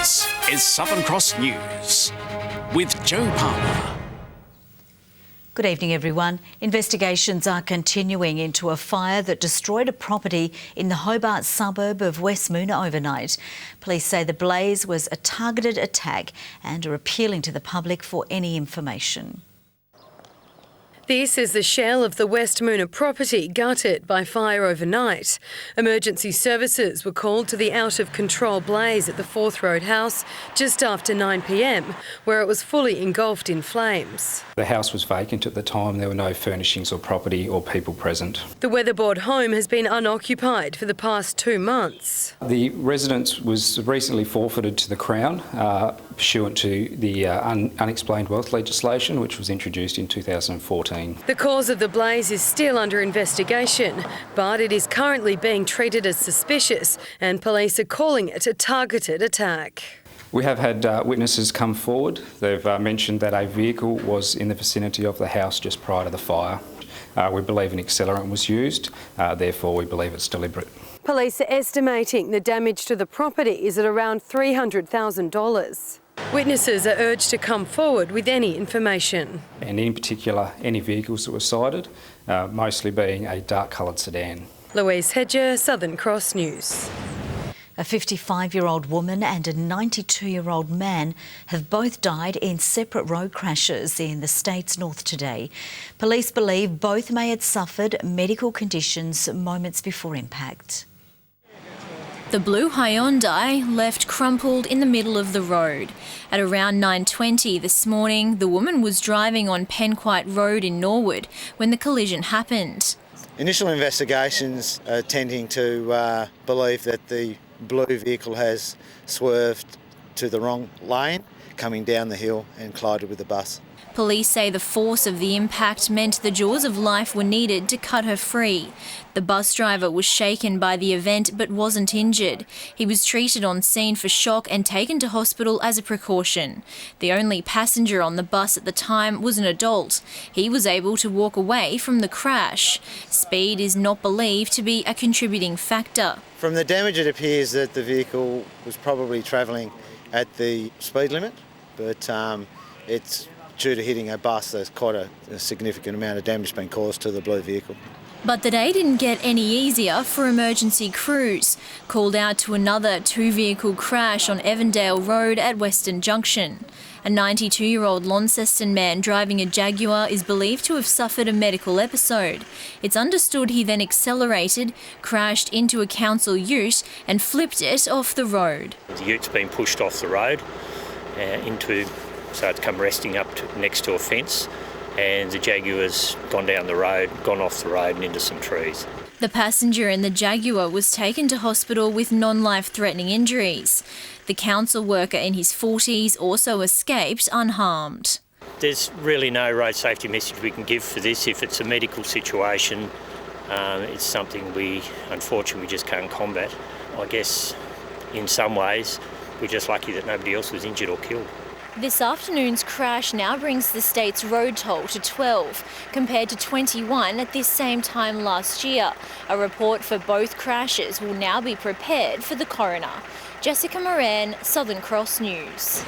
This is Southern Cross News with Joe Palmer. Good evening, everyone. Investigations are continuing into a fire that destroyed a property in the Hobart suburb of West Moona overnight. Police say the blaze was a targeted attack and are appealing to the public for any information. This is the shell of the West Moona property gutted by fire overnight. Emergency services were called to the out-of-control blaze at the Forth Road house just after 9 p.m, where it was fully engulfed in flames. The house was vacant at the time. There were no furnishings or property or people present. The weatherboard home has been unoccupied for the past 2 months. The residence was recently forfeited to the Crown pursuant to the unexplained wealth legislation, which was introduced in 2014. The cause of the blaze is still under investigation, but it is currently being treated as suspicious and police are calling it a targeted attack. We have had witnesses come forward. They've mentioned that a vehicle was in the vicinity of the house just prior to the fire. We believe an accelerant was used, therefore we believe it's deliberate. Police are estimating the damage to the property is at around $300,000. Witnesses are urged to come forward with any information. And in particular, any vehicles that were sighted, mostly being a dark-coloured sedan. Louise Hedger, Southern Cross News. A 55-year-old woman and a 92-year-old man have both died in separate road crashes in the state's north today. Police believe both may have suffered medical conditions moments before impact. The blue Hyundai left crumpled in the middle of the road. At around 9:20 this morning, the woman was driving on Penquite Road in Norwood when the collision happened. Initial investigations are tending to believe that the blue vehicle has swerved to the wrong lane, coming down the hill and collided with the bus. Police say the force of the impact meant the jaws of life were needed to cut her free. The bus driver was shaken by the event but wasn't injured. He was treated on scene for shock and taken to hospital as a precaution. The only passenger on the bus at the time was an adult. He was able to walk away from the crash. Speed is not believed to be a contributing factor. From the damage, it appears that the vehicle was probably travelling at the speed limit, but it's due to hitting a bus. There's quite a significant amount of damage been caused to the blue vehicle. But the day didn't get any easier for emergency crews, called out to another two-vehicle crash on Evandale Road at Western Junction. A 92-year-old Launceston man driving a Jaguar is believed to have suffered a medical episode. It's understood he then accelerated, crashed into a council ute and flipped it off the road. The ute's been pushed off the road so it's come resting up next to a fence, and the Jaguar's gone down the road, gone off the road and into some trees. The passenger in the Jaguar was taken to hospital with non-life-threatening injuries. The council worker in his 40s also escaped unharmed. There's really no road safety message we can give for this. If it's a medical situation, it's something we unfortunately just can't combat. I guess in some ways we're just lucky that nobody else was injured or killed. This afternoon's crash now brings the state's road toll to 12, compared to 21 at this same time last year. A report for both crashes will now be prepared for the coroner. Jessica Moran, Southern Cross News.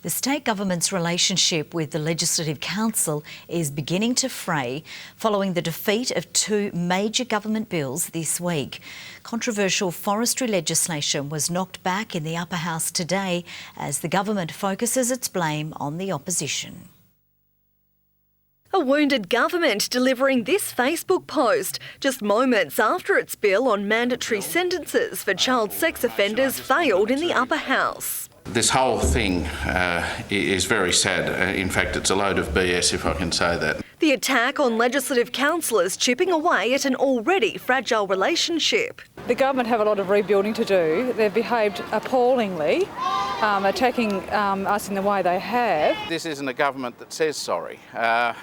The state government's relationship with the Legislative Council is beginning to fray following the defeat of two major government bills this week. Controversial forestry legislation was knocked back in the upper house today as the government focuses its blame on the opposition. A wounded government delivering this Facebook post just moments after its bill on mandatory sentences for child sex offenders failed in the upper house. This whole thing is very sad. In fact, it's a load of BS, if I can say that. The attack on legislative councillors chipping away at an already fragile relationship. The government have a lot of rebuilding to do. They've behaved appallingly, attacking us in the way they have. This isn't a government that says sorry.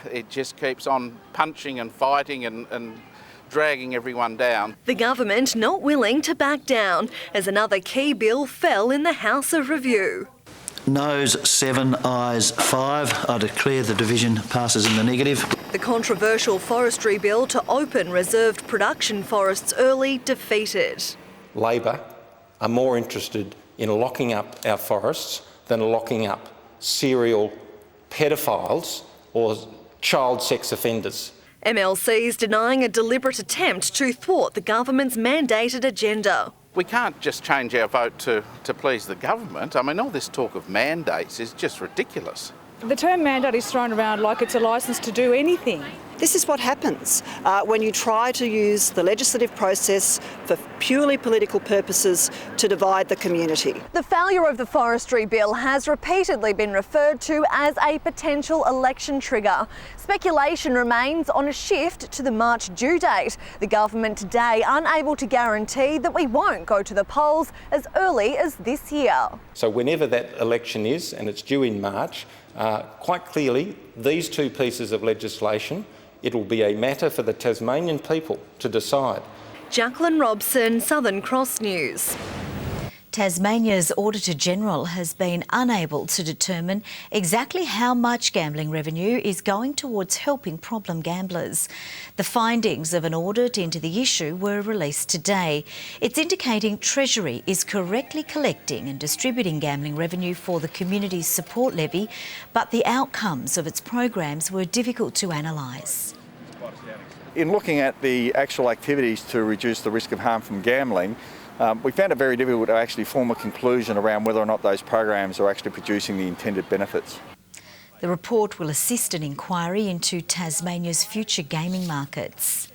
It just keeps on punching and fighting and dragging everyone down. The government not willing to back down as another key bill fell in the House of Review. Noes 7, ayes 5. I declare the division passes in the negative. The controversial forestry bill to open reserved production forests early defeated. Labor are more interested in locking up our forests than locking up serial pedophiles or child sex offenders. MLCs denying a deliberate attempt to thwart the government's mandated agenda. We can't just change our vote to please the government. I mean, all this talk of mandates is just ridiculous. The term mandate is thrown around like it's a licence to do anything. This is what happens when you try to use the legislative process for purely political purposes to divide the community. The failure of the forestry bill has repeatedly been referred to as a potential election trigger. Speculation remains on a shift to the March due date. The government today unable to guarantee that we won't go to the polls as early as this year. So whenever that election is, and it's due in March, quite clearly these two pieces of legislation, it will be a matter for the Tasmanian people to decide. Jacqueline Robson, Southern Cross News. Tasmania's Auditor-General has been unable to determine exactly how much gambling revenue is going towards helping problem gamblers. The findings of an audit into the issue were released today. It's indicating Treasury is correctly collecting and distributing gambling revenue for the Community Support Levy, but the outcomes of its programs were difficult to analyse. In looking at the actual activities to reduce the risk of harm from gambling, we found it very difficult to actually form a conclusion around whether or not those programs are actually producing the intended benefits. The report will assist an inquiry into Tasmania's future gaming markets.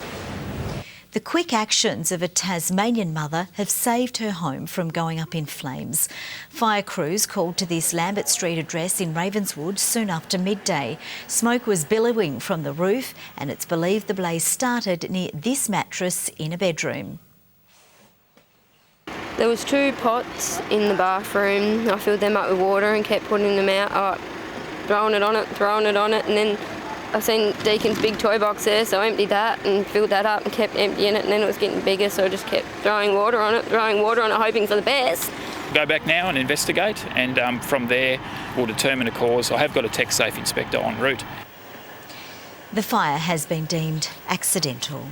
The quick actions of a Tasmanian mother have saved her home from going up in flames. Fire crews called to this Lambert Street address in Ravenswood soon after midday. Smoke was billowing from the roof, and it's believed the blaze started near this mattress in a bedroom. There was 2 pots in the bathroom. I filled them up with water and kept putting them out, throwing it on it, and then I seen Deacon's big toy box there, so I emptied that and filled that up and kept emptying it, and then it was getting bigger, so I just kept throwing water on it, hoping for the best. Go back now and investigate, and from there we'll determine a cause. I have got a TechSafe inspector en route. The fire has been deemed accidental.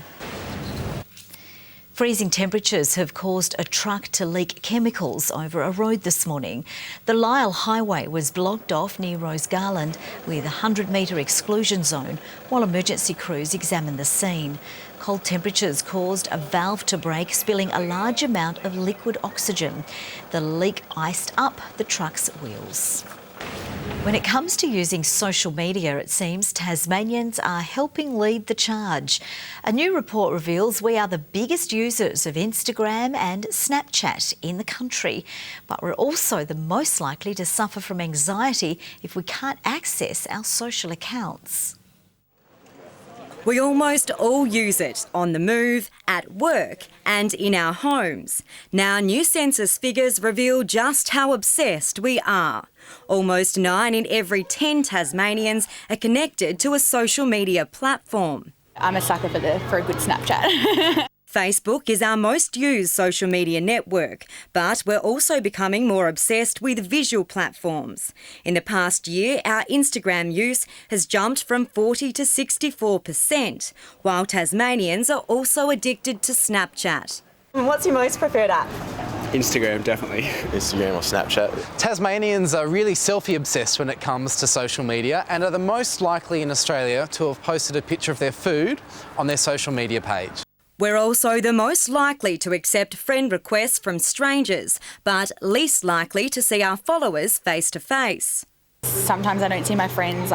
Freezing temperatures have caused a truck to leak chemicals over a road this morning. The Lyle Highway was blocked off near Rose Garland with a 100-metre exclusion zone while emergency crews examined the scene. Cold temperatures caused a valve to break, spilling a large amount of liquid oxygen. The leak iced up the truck's wheels. When it comes to using social media, it seems Tasmanians are helping lead the charge. A new report reveals we are the biggest users of Instagram and Snapchat in the country, but we're also the most likely to suffer from anxiety if we can't access our social accounts. We almost all use it on the move, at work and in our homes. Now, new census figures reveal just how obsessed we are. Almost 9 in every 10 Tasmanians are connected to a social media platform. I'm a sucker for a good Snapchat. Facebook is our most used social media network, but we're also becoming more obsessed with visual platforms. In the past year, our Instagram use has jumped from 40 to 64%, while Tasmanians are also addicted to Snapchat. What's your most preferred app? Instagram, definitely. Instagram or Snapchat. Tasmanians are really selfie obsessed when it comes to social media and are the most likely in Australia to have posted a picture of their food on their social media page. We're also the most likely to accept friend requests from strangers, but least likely to see our followers face to face. Sometimes I don't see my friends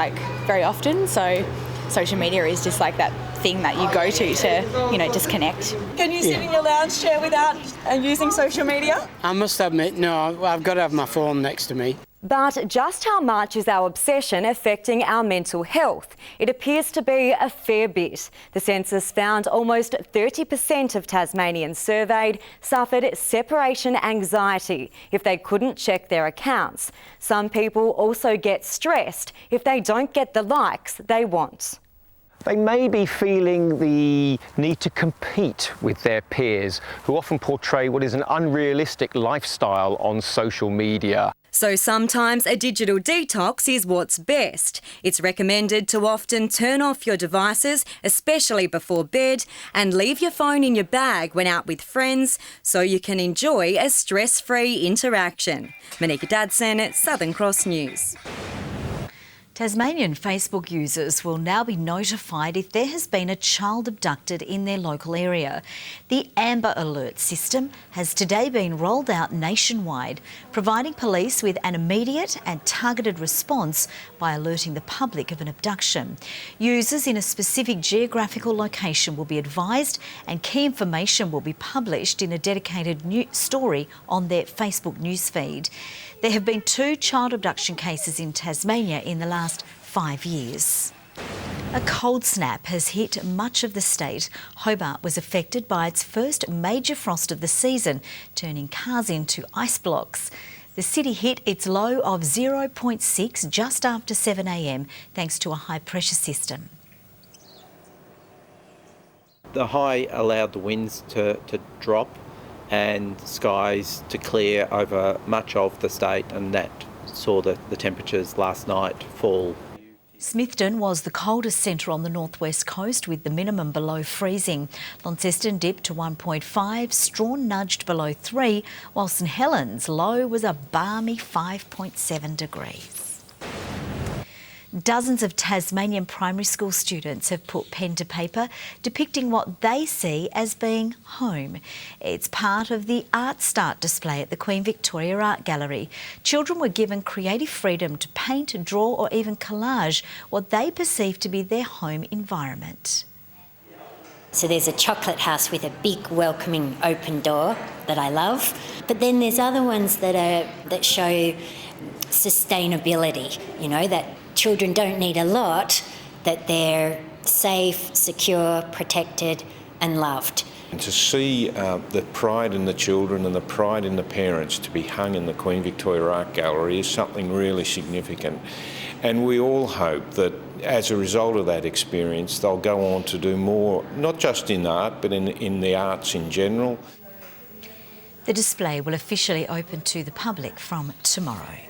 very often, so social media is just like that thing that you go to disconnect. Can you sit in your lounge chair without using social media? I must admit, no, I've got to have my phone next to me. But just how much is our obsession affecting our mental health? It appears to be a fair bit. The census found almost 30% of Tasmanians surveyed suffered separation anxiety if they couldn't check their accounts. Some people also get stressed if they don't get the likes they want. They may be feeling the need to compete with their peers, who often portray what is an unrealistic lifestyle on social media. So sometimes a digital detox is what's best. It's recommended to often turn off your devices, especially before bed, and leave your phone in your bag when out with friends so you can enjoy a stress-free interaction. Monica Dadson, Southern Cross News. Tasmanian Facebook users will now be notified if there has been a child abducted in their local area. The Amber Alert system has today been rolled out nationwide, providing police with an immediate and targeted response by alerting the public of an abduction. Users in a specific geographical location will be advised, and key information will be published in a dedicated story on their Facebook newsfeed. There have been 2 child abduction cases in Tasmania in the last 5 years. A cold snap has hit much of the state. Hobart was affected by its first major frost of the season, turning cars into ice blocks. The city hit its low of 0.6 just after 7 a.m, thanks to a high-pressure system. The high allowed the winds to drop and skies to clear over much of the state, and that saw the temperatures last night fall. Smithton was the coldest centre on the northwest coast, with the minimum below freezing. Launceston dipped to 1.5, Strawn nudged below 3, while St Helens low was a balmy 5.7 degrees. Dozens of Tasmanian primary school students have put pen to paper depicting what they see as being home. It's part of the Art Start display at the Queen Victoria Art Gallery. Children were given creative freedom to paint, draw or even collage what they perceive to be their home environment. So there's a chocolate house with a big welcoming open door that I love, but then there's other ones that show sustainability, you know, that children don't need a lot, that they're safe, secure, protected and loved. And to see the pride in the children and the pride in the parents to be hung in the Queen Victoria Art Gallery is something really significant. And we all hope that as a result of that experience, they'll go on to do more, not just in art, but in the arts in general. The display will officially open to the public from tomorrow.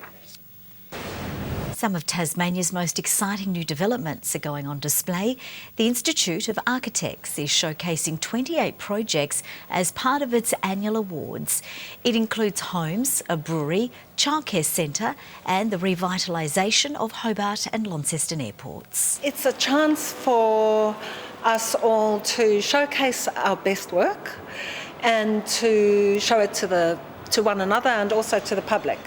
Some of Tasmania's most exciting new developments are going on display. The Institute of Architects is showcasing 28 projects as part of its annual awards. It includes homes, a brewery, childcare centre and the revitalisation of Hobart and Launceston airports. It's a chance for us all to showcase our best work and to show it to one another and also to the public.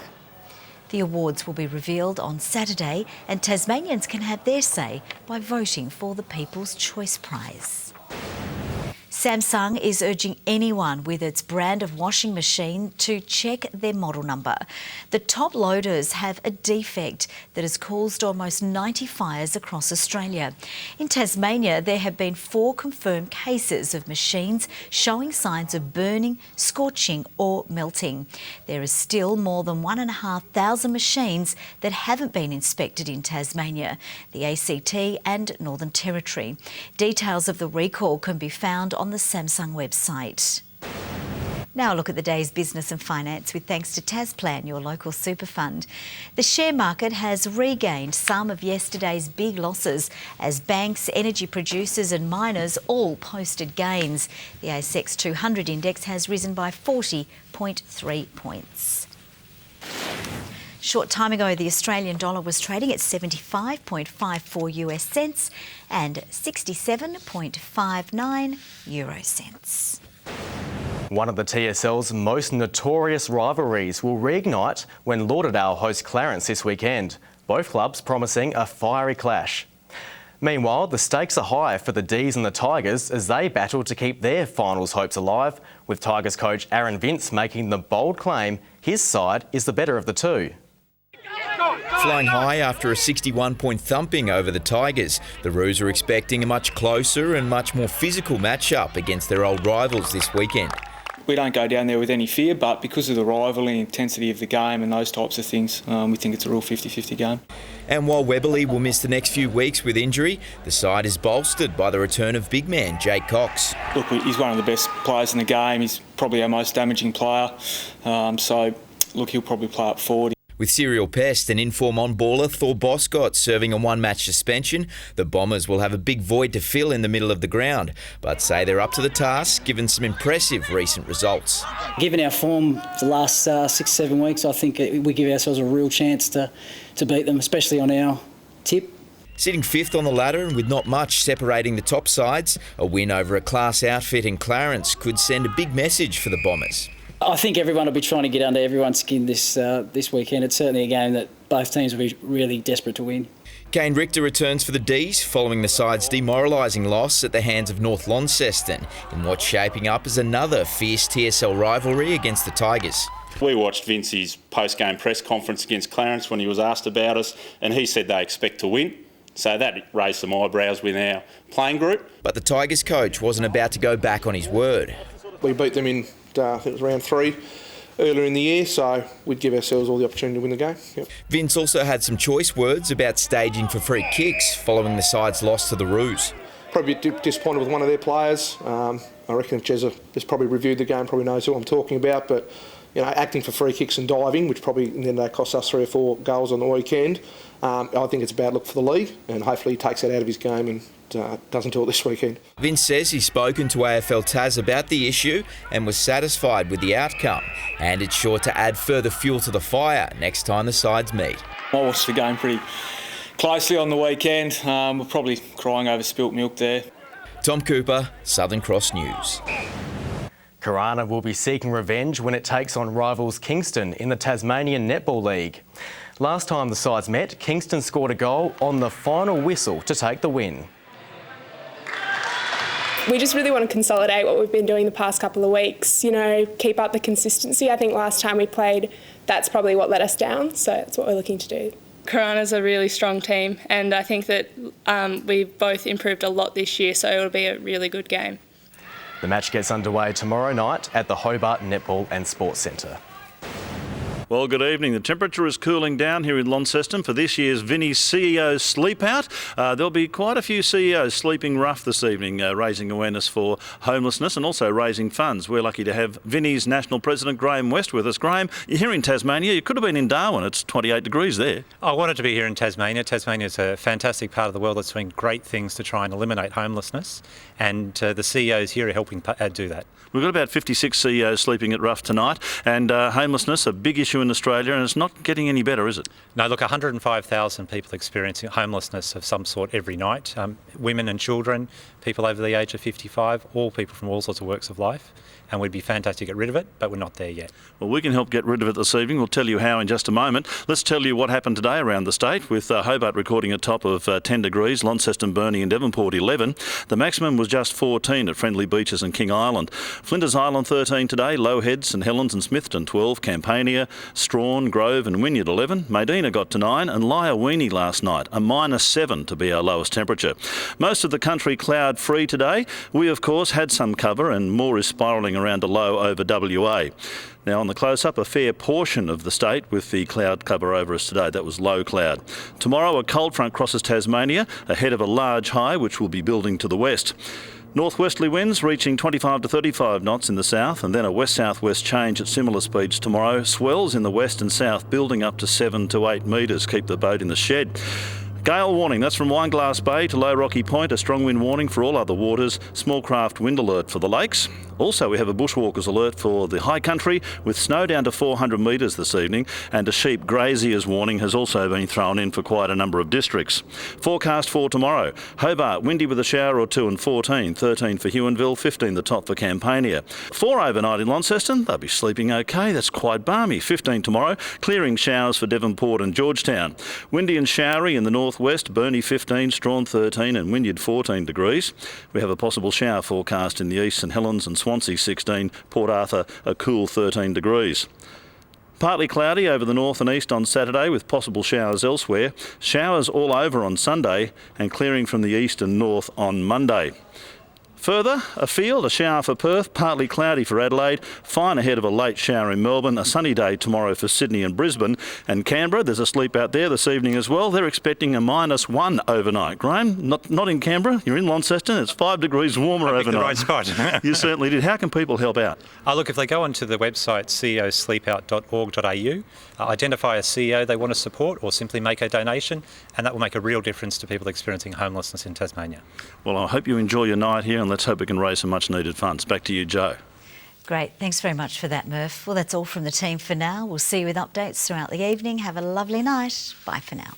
The awards will be revealed on Saturday, and Tasmanians can have their say by voting for the People's Choice Prize. Samsung is urging anyone with its brand of washing machine to check their model number. The top loaders have a defect that has caused almost 90 fires across Australia. In Tasmania, there have been 4 confirmed cases of machines showing signs of burning, scorching or melting. There is still more than 1,500 machines that haven't been inspected in Tasmania, the ACT and Northern Territory. Details of the recall can be found on the Samsung website. Now a look at the day's business and finance with thanks to Tasplan, your local super fund. The share market has regained some of yesterday's big losses as banks, energy producers and miners all posted gains. The ASX 200 index has risen by 40.3 points. Short time ago, the Australian dollar was trading at 75.54 US cents and 67.59 euro cents. One of the TSL's most notorious rivalries will reignite when Lauderdale host Clarence this weekend, both clubs promising a fiery clash. Meanwhile, the stakes are high for the D's and the Tigers as they battle to keep their finals hopes alive, with Tigers coach Aaron Vince making the bold claim his side is the better of the two. Flying high after a 61-point thumping over the Tigers, the Roos are expecting a much closer and much more physical matchup against their old rivals this weekend. We don't go down there with any fear, but because of the rivalry and intensity of the game and those types of things, we think it's a real 50-50 game. And while Webberley will miss the next few weeks with injury, the side is bolstered by the return of big man Jake Cox. Look, he's one of the best players in the game. He's probably our most damaging player. So, look, he'll probably play up forward. With serial pest and in-form on-baller Thor Boscott serving a one-match suspension, the Bombers will have a big void to fill in the middle of the ground, but say they're up to the task given some impressive recent results. Given our form the last 6-7 weeks, I think we give ourselves a real chance to beat them, especially on our tip. Sitting fifth on the ladder and with not much separating the top sides, a win over a class outfit in Clarence could send a big message for the Bombers. I think everyone will be trying to get under everyone's skin this weekend. It's certainly a game that both teams will be really desperate to win. Kane Richter returns for the D's following the side's demoralising loss at the hands of North Launceston in what's shaping up as another fierce TSL rivalry against the Tigers. We watched Vincey's post-game press conference against Clarence when he was asked about us, and he said they expect to win. So that raised some eyebrows with our playing group. But the Tigers coach wasn't about to go back on his word. We beat them in, I think it was round 3 earlier in the year, so we'd give ourselves all the opportunity to win the game. Yep. Vince also had some choice words about staging for free kicks following the side's loss to the Roos. Probably a bit disappointed with one of their players. I reckon if Jezza has probably reviewed the game, probably knows who I'm talking about, but acting for free kicks and diving, which probably in the end of the day cost us 3 or 4 goals on the weekend. I think it's a bad look for the league, and hopefully he takes that out of his game and doesn't do it this weekend. Vince says he's spoken to AFL Tas about the issue and was satisfied with the outcome, and it's sure to add further fuel to the fire next time the sides meet. I watched the game pretty closely on the weekend. We're probably crying over spilt milk there. Tom Cooper, Southern Cross News. Karana will be seeking revenge when it takes on rivals Kingston in the Tasmanian Netball League. Last time the sides met, Kingston scored a goal on the final whistle to take the win. We just really want to consolidate what we've been doing the past couple of weeks, keep up the consistency. I think last time we played, that's probably what let us down, so that's what we're looking to do. Karana's a really strong team, and I think that we've both improved a lot this year, so it'll be a really good game. The match gets underway tomorrow night at the Hobart Netball and Sports Centre. Well, good evening. The temperature is cooling down here in Launceston for this year's Vinnie's CEO Sleep Out. There'll be quite a few CEOs sleeping rough this evening, raising awareness for homelessness and also raising funds. We're lucky to have Vinnie's National President Graham West with us. Graham, you're here in Tasmania. You could have been in Darwin. It's 28 degrees there. I wanted to be here in Tasmania. Tasmania is a fantastic part of the world that's doing great things to try and eliminate homelessness, and the CEOs here are helping do that. We've got about 56 CEOs sleeping at rough tonight, and homelessness, a big issue in Australia, and it's not getting any better, is it? No, look, 105,000 people experiencing homelessness of some sort every night. Women and children, people over the age of 55, all people from all sorts of walks of life. And we'd be fantastic to get rid of it, but we're not there yet. Well, we can help get rid of it this evening. We'll tell you how in just a moment. Let's tell you what happened today around the state, with Hobart recording a top of 10 degrees, Launceston, Burnie and Devonport 11. The maximum was just 14 at Friendly Beaches and King Island. Flinders Island 13 today, Low Head, St Helens and Smithton 12, Campania, Strawn, Grove and Wynyard 11. Medina got to 9 and Lyoweeney last night, a -7 to be our lowest temperature. Most of the country cloud free today. We, of course, had some cover and more is spiralling around a low over WA. Now on the close-up, a fair portion of the state with the cloud cover over us today. That was low cloud. Tomorrow a cold front crosses Tasmania ahead of a large high which will be building to the west. Northwesterly winds reaching 25 to 35 knots in the south, and then a west-southwest change at similar speeds tomorrow. Swells in the west and south building up to 7 to 8 metres. Keep the boat in the shed. Gale warning, that's from Wineglass Bay to Low Rocky Point, a strong wind warning for all other waters, small craft wind alert for the lakes. Also, we have a bushwalkers alert for the high country with snow down to 400 metres this evening, and a sheep graziers warning has also been thrown in for quite a number of districts. Forecast for tomorrow, Hobart, windy with a shower or two and 14, 13 for Huonville, 15 the top for Campania. 4 overnight in Launceston, they'll be sleeping okay, that's quite balmy. 15 tomorrow, clearing showers for Devonport and Georgetown. Windy and showery in the northwest, Burnie 15, Strawn 13 and Wynyard 14 degrees. We have a possible shower forecast in the east, St Helens and Swansea 16, Port Arthur a cool 13 degrees. Partly cloudy over the north and east on Saturday with possible showers elsewhere. Showers all over on Sunday and clearing from the east and north on Monday. Further afield, a shower for Perth, partly cloudy for Adelaide, fine ahead of a late shower in Melbourne, a sunny day tomorrow for Sydney and Brisbane. And Canberra, there's a sleep out there this evening as well. They're expecting a -1 overnight. Graham, not in Canberra, you're in Launceston, it's 5 degrees warmer overnight. The right spot. You certainly did. How can people help out? Look, if they go onto the website ceosleepout.org.au, identify a CEO they want to support or simply make a donation, and that will make a real difference to people experiencing homelessness in Tasmania. Well, I hope you enjoy your night here, and let's hope we can raise some much needed funds. Back to you, Joe. Great. Thanks very much for that, Murph. Well, that's all from the team for now. We'll see you with updates throughout the evening. Have a lovely night. Bye for now.